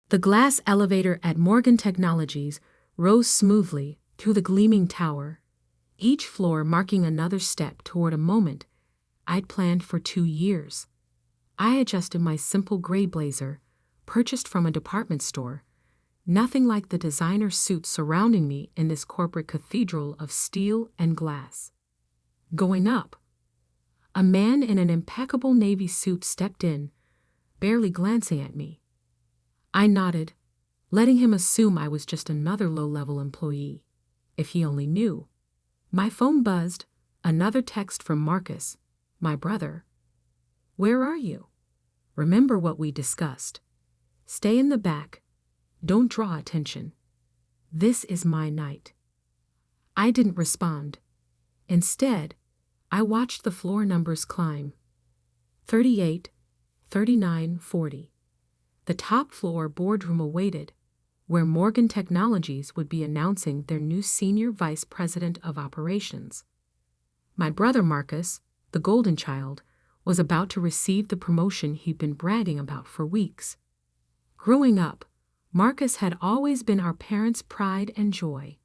The glass elevator at Morgan Technologies rose smoothly through the gleaming tower, each floor marking another step toward a moment I'd planned for 2 years. I adjusted my simple gray blazer, purchased from a department store, nothing like the designer suits surrounding me in this corporate cathedral of steel and glass. Going up, a man in an impeccable navy suit stepped in, barely glancing at me. I nodded, letting him assume I was just another low-level employee. If he only knew. My phone buzzed, another text from Marcus, my brother. "Where are you? Remember what we discussed. Stay in the back. Don't draw attention. This is my night." I didn't respond. Instead, I watched the floor numbers climb. 38, 39, 40. The top floor boardroom awaited, where Morgan Technologies would be announcing their new senior vice president of operations. My brother Marcus, the golden child, was about to receive the promotion he'd been bragging about for weeks. Growing up, Marcus had always been our parents' pride and joy.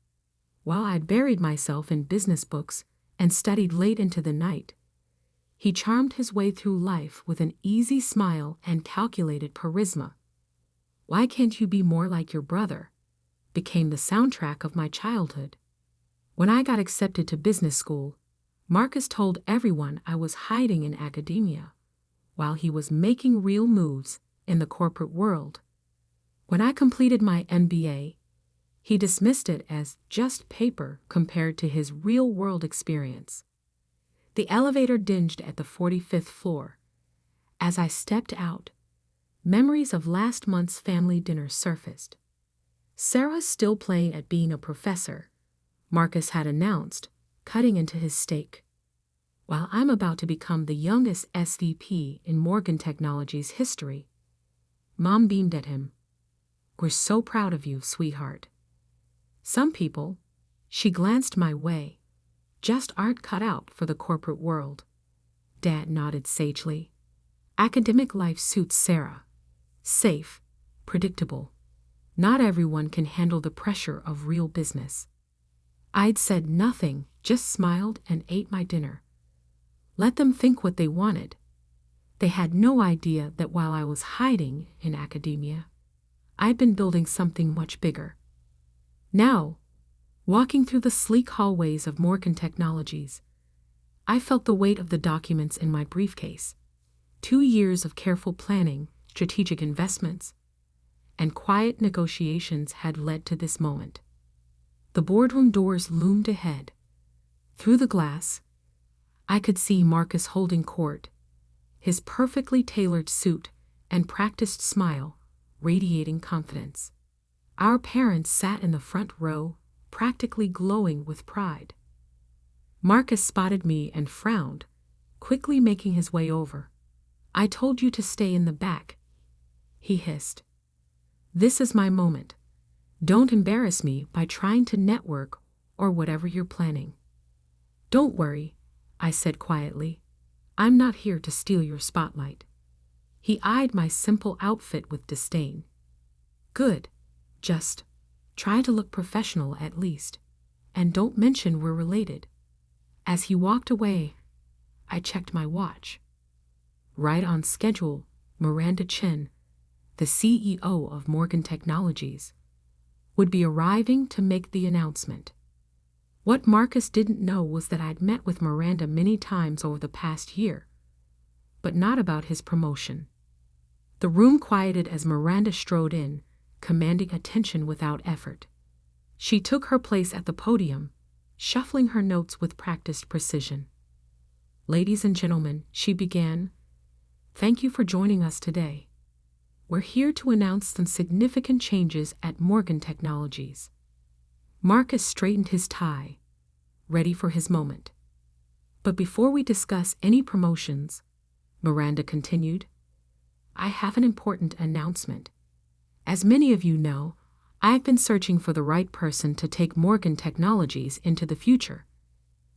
While I'd buried myself in business books and studied late into the night, he charmed his way through life with an easy smile and calculated charisma. "Why can't you be more like your brother?" became the soundtrack of my childhood. When I got accepted to business school, Marcus told everyone I was hiding in academia, while he was making real moves in the corporate world. When I completed my MBA, he dismissed it as just paper compared to his real-world experience. The elevator dinged at the 45th floor. As I stepped out, memories of last month's family dinner surfaced. Sarah's still playing at being a professor, Marcus had announced, cutting into his steak. While I'm about to become the youngest SVP in Morgan Technologies history. Mom beamed at him. "We're so proud of you, sweetheart." Some people, she glanced my way, just aren't cut out for the corporate world. Dad nodded sagely. Academic life suits Sarah. Safe, predictable. Not everyone can handle the pressure of real business. I'd said nothing, just smiled and ate my dinner. Let them think what they wanted. They had no idea that while I was hiding in academia, I'd been building something much bigger. Now, walking through the sleek hallways of Morgan Technologies, I felt the weight of the documents in my briefcase. 2 years of careful planning, strategic investments, and quiet negotiations had led to this moment. The boardroom doors loomed ahead. Through the glass, I could see Marcus holding court, his perfectly tailored suit and practiced smile radiating confidence. Our parents sat in the front row, practically glowing with pride. Marcus spotted me and frowned, quickly making his way over. "I told you to stay in the back," he hissed. "This is my moment. Don't embarrass me by trying to network or whatever you're planning." "Don't worry," I said quietly. "I'm not here to steal your spotlight." He eyed my simple outfit with disdain. "Good. Just try to look professional at least, and don't mention we're related." As he walked away, I checked my watch. Right on schedule, Miranda Chen, the CEO of Morgan Technologies, would be arriving to make the announcement. What Marcus didn't know was that I'd met with Miranda many times over the past year, but not about his promotion. The room quieted as Miranda strode in, commanding attention without effort. She took her place at the podium, shuffling her notes with practiced precision. "Ladies and gentlemen," she began, "thank you for joining us today. We're here to announce some significant changes at Morgan Technologies." Marcus straightened his tie, ready for his moment. "But before we discuss any promotions," Miranda continued, "I have an important announcement. As many of you know, I've been searching for the right person to take Morgan Technologies into the future.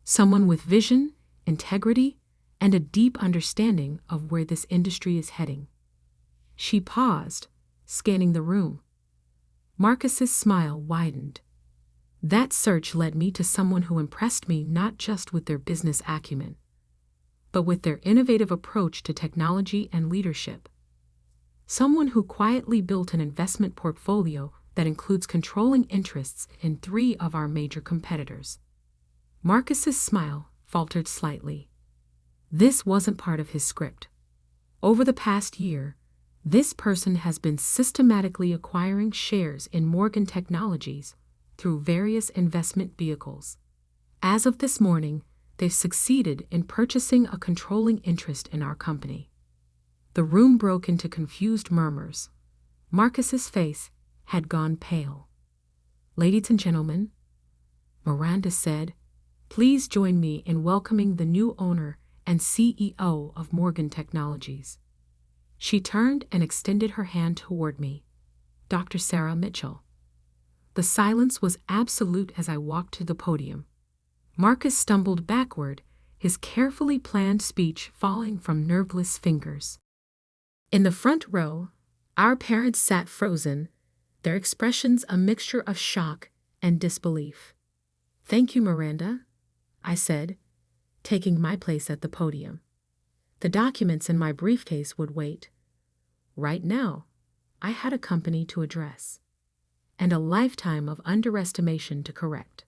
Someone with vision, integrity, and a deep understanding of where this industry is heading." She paused, scanning the room. Marcus's smile widened. That search led me to someone who impressed me not just with their business acumen, but with their innovative approach to technology and leadership. Someone who quietly built an investment portfolio that includes controlling interests in 3 of our major competitors. Marcus's smile faltered slightly. This wasn't part of his script. Over the past year, this person has been systematically acquiring shares in Morgan Technologies through various investment vehicles. As of this morning, they've succeeded in purchasing a controlling interest in our company. The room broke into confused murmurs. Marcus's face had gone pale. "Ladies and gentlemen," Miranda said, "please join me in welcoming the new owner and CEO of Morgan Technologies." She turned and extended her hand toward me. Dr. Sarah Mitchell. The silence was absolute as I walked to the podium. Marcus stumbled backward, his carefully planned speech falling from nerveless fingers. In the front row, our parents sat frozen, their expressions a mixture of shock and disbelief. "Thank you, Miranda," I said, taking my place at the podium. The documents in my briefcase would wait. Right now, I had a company to address, and a lifetime of underestimation to correct.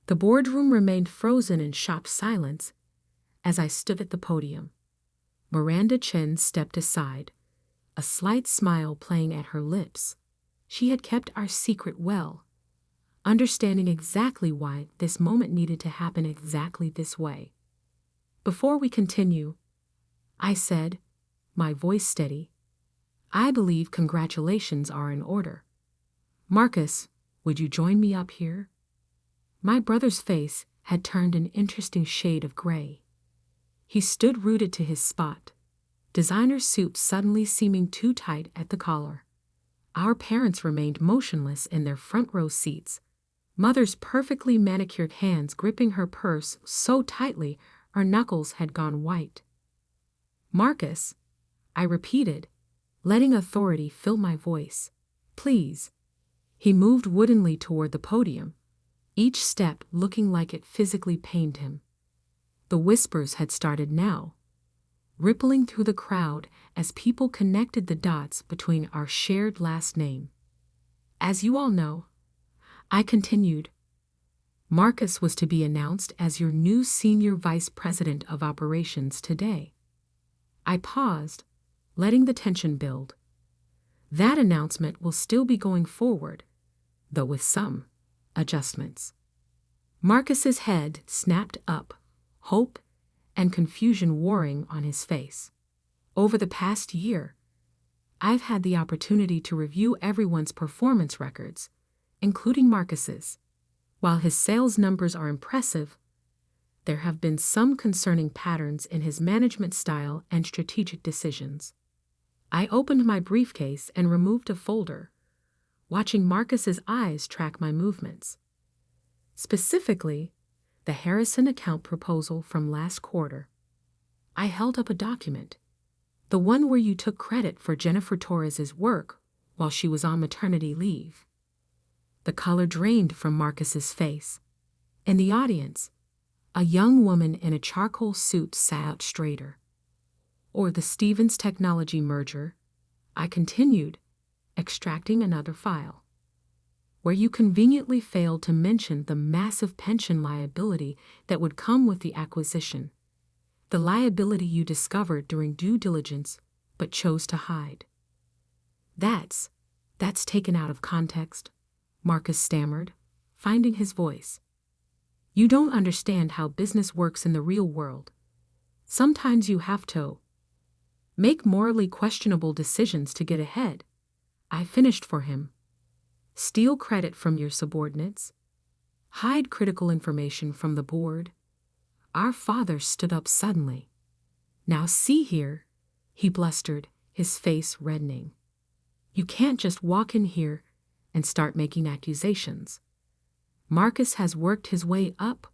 The boardroom remained frozen in shocked silence as I stood at the podium. Miranda Chen stepped aside, a slight smile playing at her lips. She had kept our secret well, understanding exactly why this moment needed to happen exactly this way. "Before we continue," I said, my voice steady, "I believe congratulations are in order. Marcus, would you join me up here?" My brother's face had turned an interesting shade of gray. He stood rooted to his spot, designer suit suddenly seeming too tight at the collar. Our parents remained motionless in their front row seats, mother's perfectly manicured hands gripping her purse so tightly our knuckles had gone white. "Marcus," I repeated, letting authority fill my voice, "please." He moved woodenly toward the podium, each step looking like it physically pained him. The whispers had started now, rippling through the crowd as people connected the dots between our shared last name. "As you all know," I continued, "Marcus was to be announced as your new Senior Vice President of Operations today." I paused, letting the tension build. That announcement will still be going forward, though with some adjustments. Marcus's head snapped up, hope and confusion warring on his face. Over the past year, I've had the opportunity to review everyone's performance records, including Marcus's. While his sales numbers are impressive, there have been some concerning patterns in his management style and strategic decisions. I opened my briefcase and removed a folder, watching Marcus's eyes track my movements. Specifically, the Harrison account proposal from last quarter. I held up a document, the one where you took credit for Jennifer Torres's work while she was on maternity leave. The color drained from Marcus's face. In the audience, a young woman in a charcoal suit sat straighter. "Or the Stevens Technology merger," I continued, extracting another file, "where you conveniently failed to mention the massive pension liability that would come with the acquisition, the liability you discovered during due diligence but chose to hide." That's taken out of context," Marcus stammered, finding his voice. "You don't understand how business works in the real world. Sometimes you have to make morally questionable decisions to get ahead." I finished for him. "Steal credit from your subordinates. Hide critical information from the board." Our father stood up suddenly. "Now see here," he blustered, his face reddening. "You can't just walk in here and start making accusations. Marcus has worked his way up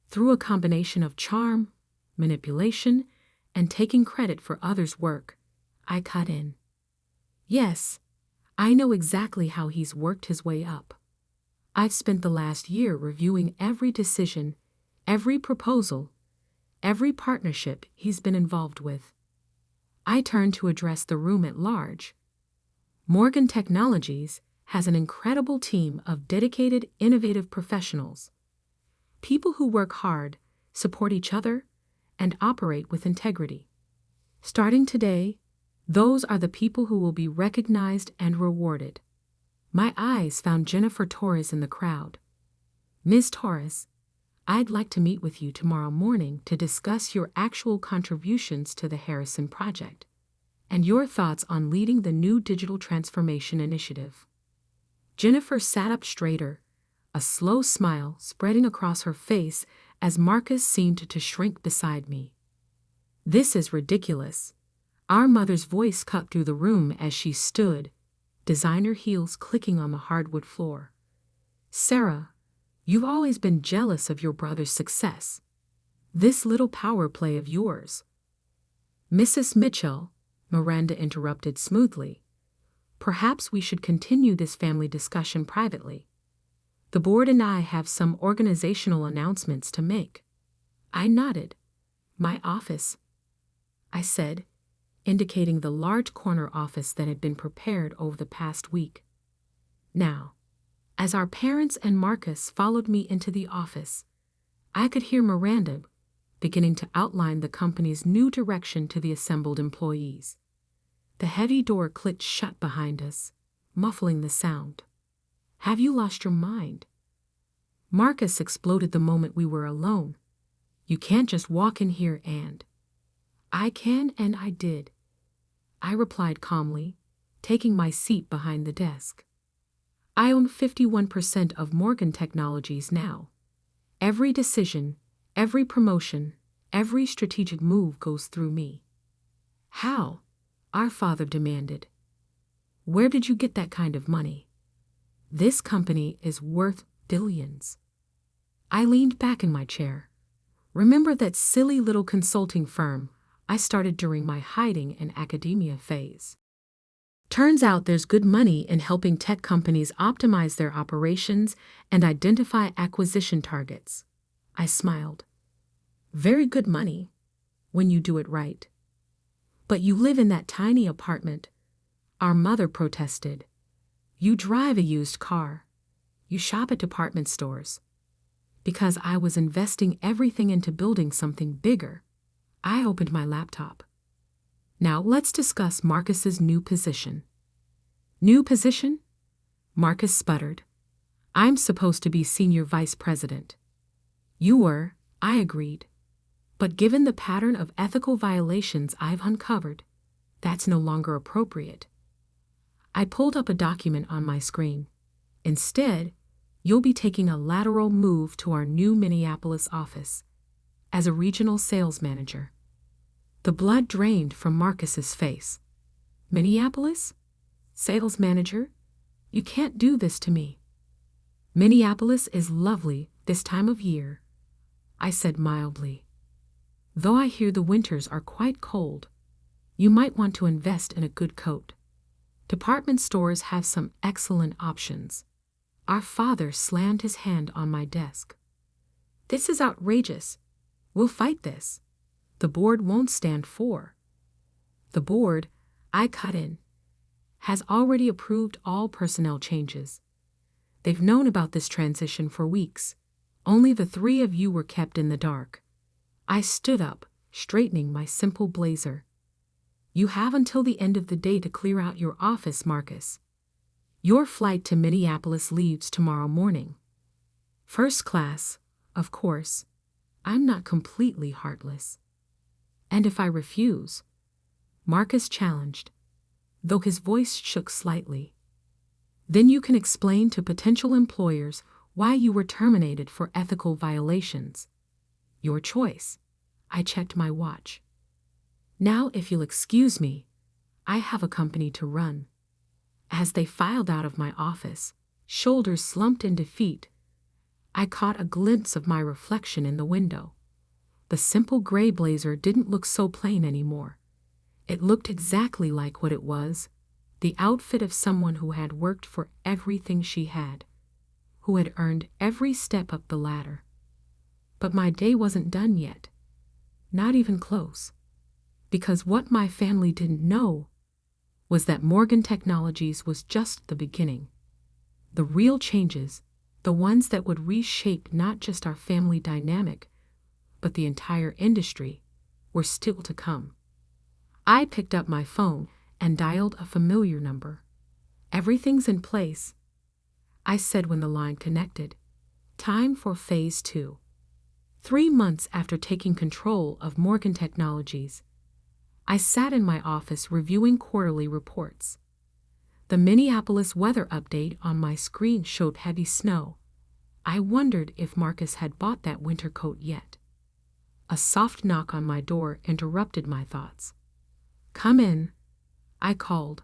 through a combination of charm, manipulation, and taking credit for others' work." I cut in. "Yes, I know exactly how he's worked his way up. I've spent the last year reviewing every decision, every proposal, every partnership he's been involved with. I turned to address the room at large. Morgan Technologies has an incredible team of dedicated, innovative professionals. People who work hard, support each other, and operate with integrity. Starting today, those are the people who will be recognized and rewarded. My eyes found Jennifer Torres in the crowd. Ms. Torres, I'd like to meet with you tomorrow morning to discuss your actual contributions to the Harrison Project and your thoughts on leading the new digital transformation initiative. Jennifer sat up straighter, a slow smile spreading across her face as Marcus seemed to shrink beside me. This is ridiculous. Our mother's voice cut through the room as she stood, designer heels clicking on the hardwood floor. Sarah, you've always been jealous of your brother's success. This little power play of yours. Mrs. Mitchell, Miranda interrupted smoothly. Perhaps we should continue this family discussion privately. The board and I have some organizational announcements to make. I nodded. My office, I said, indicating the large corner office that had been prepared over the past week. Now, as our parents and Marcus followed me into the office, I could hear Miranda beginning to outline the company's new direction to the assembled employees. The heavy door clicked shut behind us, muffling the sound. Have you lost your mind? Marcus exploded the moment we were alone. You can't just walk in here and... I can and I did. I replied calmly, taking my seat behind the desk. I own 51% of Morgan Technologies now. Every decision, every promotion, every strategic move goes through me. How? Our father demanded. Where did you get that kind of money? This company is worth billions. I leaned back in my chair. Remember that silly little consulting firm I started during my hiding in academia phase? Turns out there's good money in helping tech companies optimize their operations and identify acquisition targets. I smiled. Very good money, when you do it right. But you live in that tiny apartment. Our mother protested. You drive a used car. You shop at department stores. Because I was investing everything into building something bigger, I opened my laptop. Now let's discuss Marcus's new position. New position? Marcus sputtered. I'm supposed to be senior vice president. You were, I agreed. But given the pattern of ethical violations I've uncovered, that's no longer appropriate. I pulled up a document on my screen. Instead, you'll be taking a lateral move to our new Minneapolis office as a regional sales manager. The blood drained from Marcus's face. Minneapolis? Sales manager? You can't do this to me. Minneapolis is lovely this time of year, I said mildly. Though I hear the winters are quite cold, you might want to invest in a good coat. Department stores have some excellent options. Our father slammed his hand on my desk. This is outrageous. We'll fight this. The board won't stand for. The board, I cut in, has already approved all personnel changes. They've known about this transition for weeks. Only the three of you were kept in the dark. I stood up, straightening my simple blazer. You have until the end of the day to clear out your office, Marcus. Your flight to Minneapolis leaves tomorrow morning. First class, of course. I'm not completely heartless. And if I refuse? Marcus challenged, though his voice shook slightly. Then you can explain to potential employers why you were terminated for ethical violations. Your choice. I checked my watch. Now, if you'll excuse me, I have a company to run. As they filed out of my office, shoulders slumped in defeat, I caught a glimpse of my reflection in the window. The simple gray blazer didn't look so plain anymore. It looked exactly like what it was, the outfit of someone who had worked for everything she had, who had earned every step up the ladder. But my day wasn't done yet. Not even close. Because what my family didn't know was that Morgan Technologies was just the beginning. The real changes, the ones that would reshape not just our family dynamic, but the entire industry, were still to come. I picked up my phone and dialed a familiar number. "Everything's in place," I said when the line connected. Time for Phase 2. 3 months after taking control of Morgan Technologies, I sat in my office reviewing quarterly reports. The Minneapolis weather update on my screen showed heavy snow. I wondered if Marcus had bought that winter coat yet. A soft knock on my door interrupted my thoughts. "Come in," I called,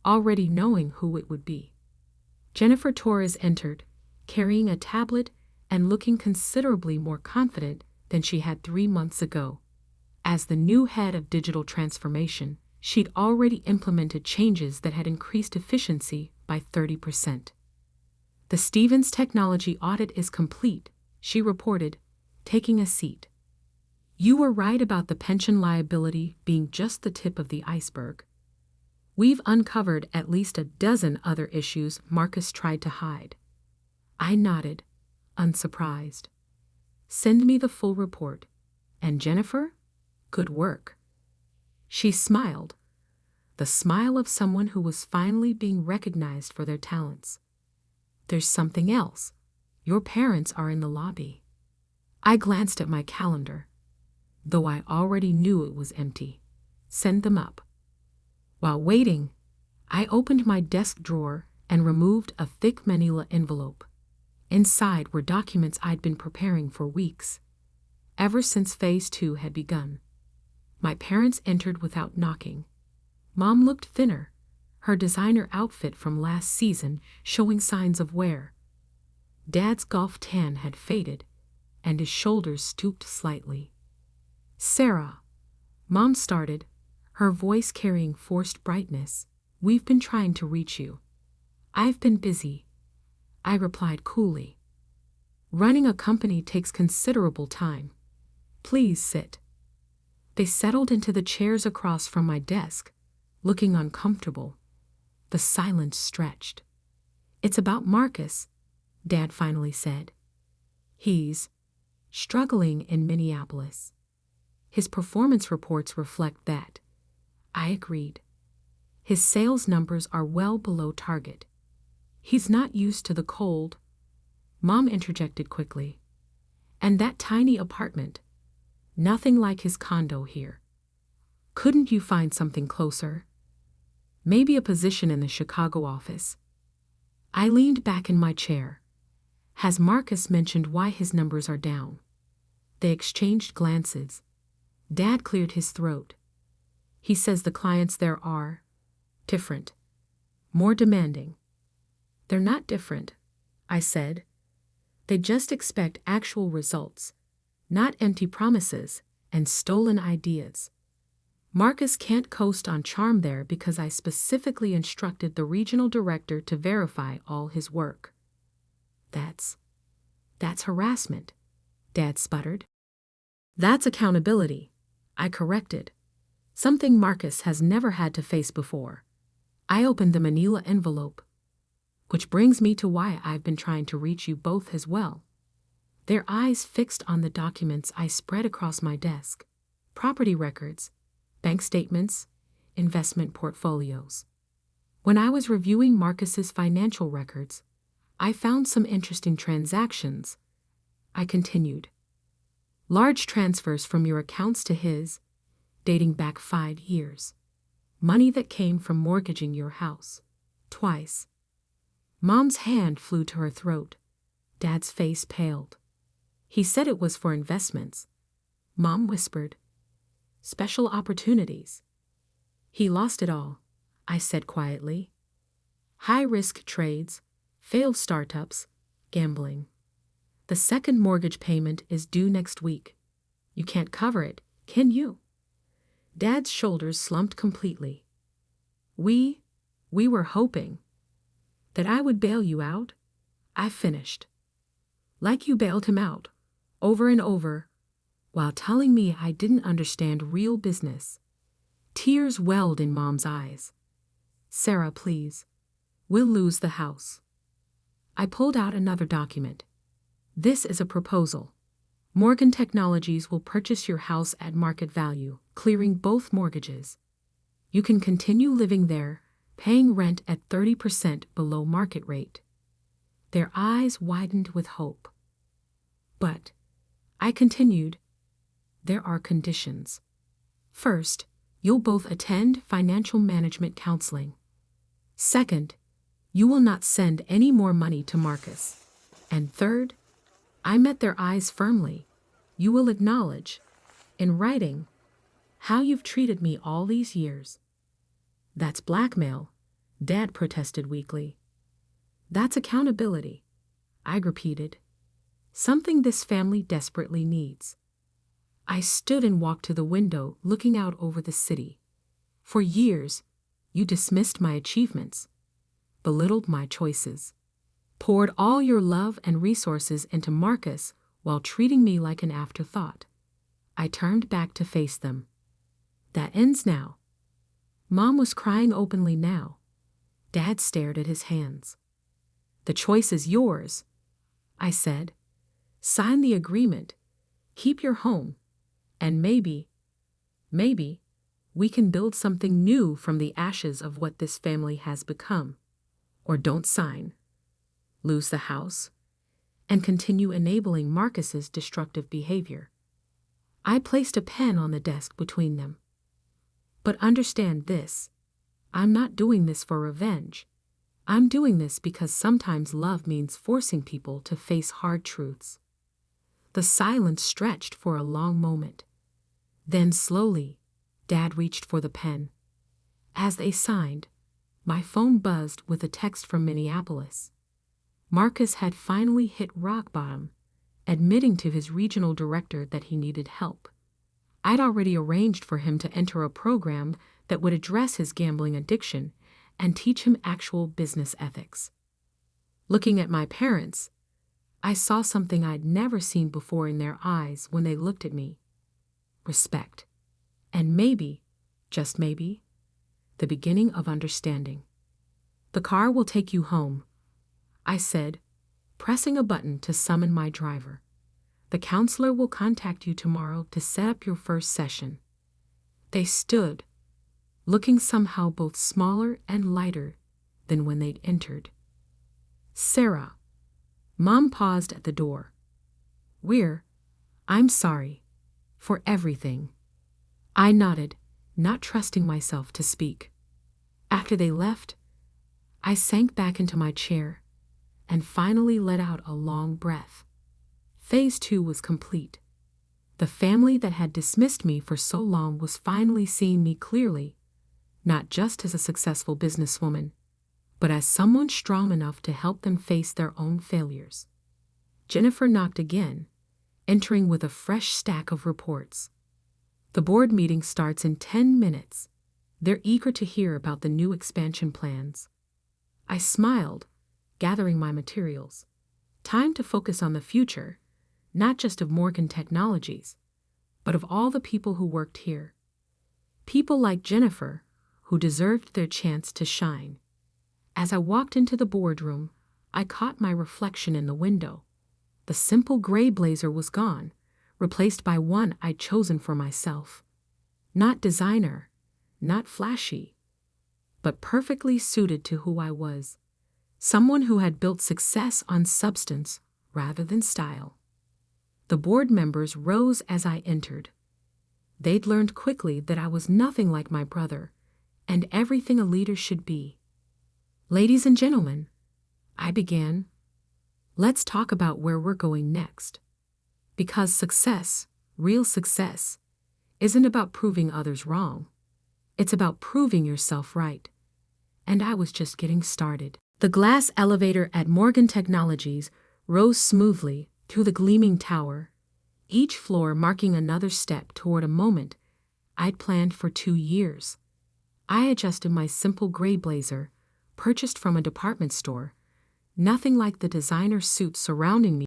already knowing who it would be. Jennifer Torres entered, carrying a tablet and looking considerably more confident than she had 3 months ago. As the new head of digital transformation, she'd already implemented changes that had increased efficiency by 30%. "The Stevens technology audit is complete," she reported, taking a seat. "You were right about the pension liability being just the tip of the iceberg. We've uncovered at least a dozen other issues Marcus tried to hide." I nodded, unsurprised. "Send me the full report. And Jennifer, good work." She smiled, the smile of someone who was finally being recognized for their talents. "There's something else. Your parents are in the lobby." I glanced at my calendar, though I already knew it was empty. "Send them up." While waiting, I opened my desk drawer and removed a thick manila envelope. Inside were documents I'd been preparing for weeks, ever since Phase 2 had begun. My parents entered without knocking. Mom looked thinner, her designer outfit from last season showing signs of wear. Dad's golf tan had faded, and his shoulders stooped slightly. "Sarah," Mom started, her voice carrying forced brightness, "we've been trying to reach you." "I've been busy," I replied coolly. "Running a company takes considerable time. Please sit." They settled into the chairs across from my desk, looking uncomfortable. The silence stretched. "It's about Marcus," Dad finally said. "He's struggling in Minneapolis. His performance reports reflect that." I agreed. "His sales numbers are well below target. He's not used to the cold," Mom interjected quickly. "And that tiny apartment. Nothing like his condo here. Couldn't you find something closer? Maybe a position in the Chicago office?" I leaned back in my chair. "Has Marcus mentioned why his numbers are down?" They exchanged glances. Dad cleared his throat. "He says the clients there are different, more demanding." "They're not different," I said. "They just expect actual results, not empty promises and stolen ideas. Marcus can't coast on charm there because I specifically instructed the regional director to verify all his work." That's harassment," Dad sputtered. "That's accountability," I corrected. "Something Marcus has never had to face before." I opened the manila envelope. "Which brings me to why I've been trying to reach you both as well." Their eyes fixed on the documents I spread across my desk. Property records, bank statements, investment portfolios. When I was reviewing Marcus's financial records, I found some interesting transactions. I continued. "Large transfers from your accounts to his, dating back 5 years. Money that came from mortgaging your house. Twice." Mom's hand flew to her throat. Dad's face paled. "He said it was for investments," Mom whispered. "Special opportunities." "He lost it all," I said quietly. "High-risk trades, failed startups, gambling. The second mortgage payment is due next week. You can't cover it, can you?" Dad's shoulders slumped completely. We We were hoping that I would bail you out, I finished. Like you bailed him out, over and over, while telling me I didn't understand real business. Tears welled in Mom's eyes. Sarah, please. We'll lose the house. I pulled out another document. This is a proposal. Morgan Technologies will purchase your house at market value, clearing both mortgages. You can continue living there, paying rent at 30% below market rate. Their eyes widened with hope. But, I continued, there are conditions. First, you'll both attend financial management counseling. Second, you will not send any more money to Marcus. And third, I met their eyes firmly. You will acknowledge, in writing, how you've treated me all these years. That's blackmail, Dad protested weakly. That's accountability, I repeated. Something this family desperately needs. I stood and walked to the window, looking out over the city. For years, you dismissed my achievements, belittled my choices, poured all your love and resources into Marcus while treating me like an afterthought. I turned back to face them. That ends now. Mom was crying openly now. Dad stared at his hands. The choice is yours, I said. Sign the agreement, keep your home, and maybe, we can build something new from the ashes of what this family has become. Or don't sign, lose the house, and continue enabling Marcus's destructive behavior. I placed a pen on the desk between them. But understand this, I'm not doing this for revenge. I'm doing this because sometimes love means forcing people to face hard truths. The silence stretched for a long moment. Then slowly, Dad reached for the pen. As they signed, my phone buzzed with a text from Minneapolis. Marcus had finally hit rock bottom, admitting to his regional director that he needed help. I'd already arranged for him to enter a program that would address his gambling addiction and teach him actual business ethics. Looking at my parents, I saw something I'd never seen before in their eyes when they looked at me. Respect. And maybe, just maybe, the beginning of understanding. The car will take you home, I said, pressing a button to summon my driver. The counselor will contact you tomorrow to set up your first session. They stood, looking somehow both smaller and lighter than when they'd entered. Sarah. Mom paused at the door. I'm sorry. For everything. I nodded, not trusting myself to speak. After they left, I sank back into my chair and finally let out a long breath. Phase 2 was complete. The family that had dismissed me for so long was finally seeing me clearly, not just as a successful businesswoman, but as someone strong enough to help them face their own failures. Jennifer knocked again, entering with a fresh stack of reports. The board meeting starts in 10 minutes. They're eager to hear about the new expansion plans. I smiled, gathering my materials. Time to focus on the future, not just of Morgan Technologies, but of all the people who worked here. People like Jennifer, who deserved their chance to shine. As I walked into the boardroom, I caught my reflection in the window. The simple gray blazer was gone, replaced by one I'd chosen for myself. Not designer, not flashy, but perfectly suited to who I was. Someone who had built success on substance rather than style. The board members rose as I entered. They'd learned quickly that I was nothing like my brother, and everything a leader should be. Ladies and gentlemen, I began. Let's talk about where we're going next. Because success, real success, isn't about proving others wrong. It's about proving yourself right. And I was just getting started. The glass elevator at Morgan Technologies rose smoothly through the gleaming tower, each floor marking another step toward a moment I'd planned for 2 years. I adjusted my simple gray blazer, purchased from a department store, nothing like the designer suits surrounding me